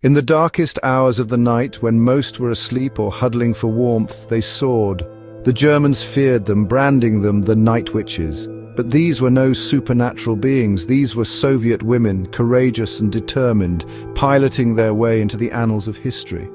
In the darkest hours of the night, when most were asleep or huddling for warmth, they soared. The Germans feared them, branding them the Night Witches. But these were no supernatural beings. These were Soviet women, courageous and determined, piloting their way into the annals of history.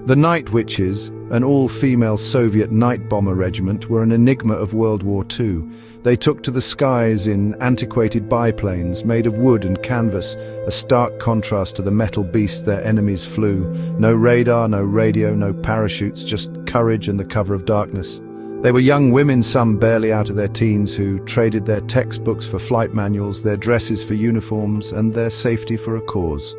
The Night Witches, an all-female Soviet night bomber regiment, were an enigma of World War II. They took to the skies in antiquated biplanes made of wood and canvas, a stark contrast to the metal beasts their enemies flew. No radar, no radio, no parachutes, just courage and the cover of darkness. They were young women, some barely out of their teens, who traded their textbooks for flight manuals, their dresses for uniforms, and their safety for a cause.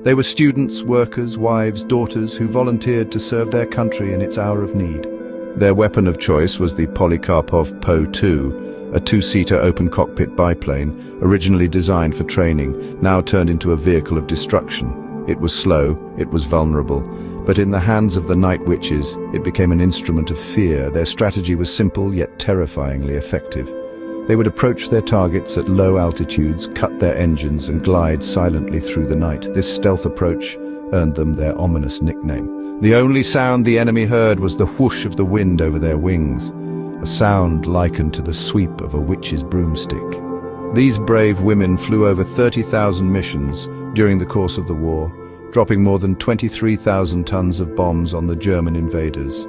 They were students, workers, wives, daughters who volunteered to serve their country in its hour of need. Their weapon of choice was the Polikarpov Po-2, a two-seater open-cockpit biplane, originally designed for training, now turned into a vehicle of destruction. It was slow, it was vulnerable, but in the hands of the Night Witches, it became an instrument of fear. Their strategy was simple yet terrifyingly effective. They would approach their targets at low altitudes, cut their engines, and glide silently through the night. This stealth approach earned them their ominous nickname. The only sound the enemy heard was the whoosh of the wind over their wings, a sound likened to the sweep of a witch's broomstick. These brave women flew over 30,000 missions during the course of the war, dropping more than 23,000 tons of bombs on the German invaders.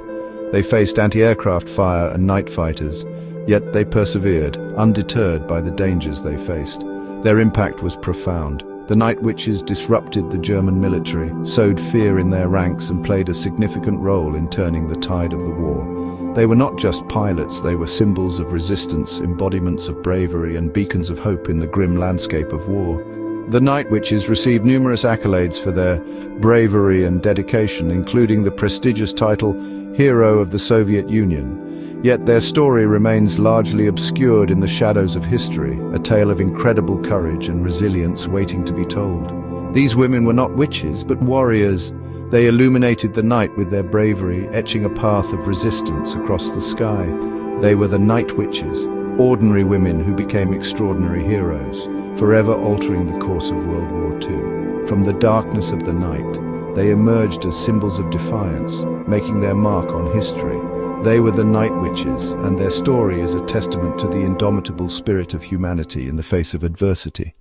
They faced anti-aircraft fire and night fighters, yet they persevered, undeterred by the dangers they faced. Their impact was profound. The Night Witches disrupted the German military, sowed fear in their ranks, and played a significant role in turning the tide of the war. They were not just pilots, they were symbols of resistance, embodiments of bravery, and beacons of hope in the grim landscape of war. The Night Witches received numerous accolades for their bravery and dedication, including the prestigious title Hero of the Soviet Union. Yet their story remains largely obscured in the shadows of history, a tale of incredible courage and resilience waiting to be told. These women were not witches, but warriors. They illuminated the night with their bravery, etching a path of resistance across the sky. They were the Night Witches, ordinary women who became extraordinary heroes, forever altering the course of World War II. From the darkness of the night, they emerged as symbols of defiance, making their mark on history. They were the Night Witches, and their story is a testament to the indomitable spirit of humanity in the face of adversity.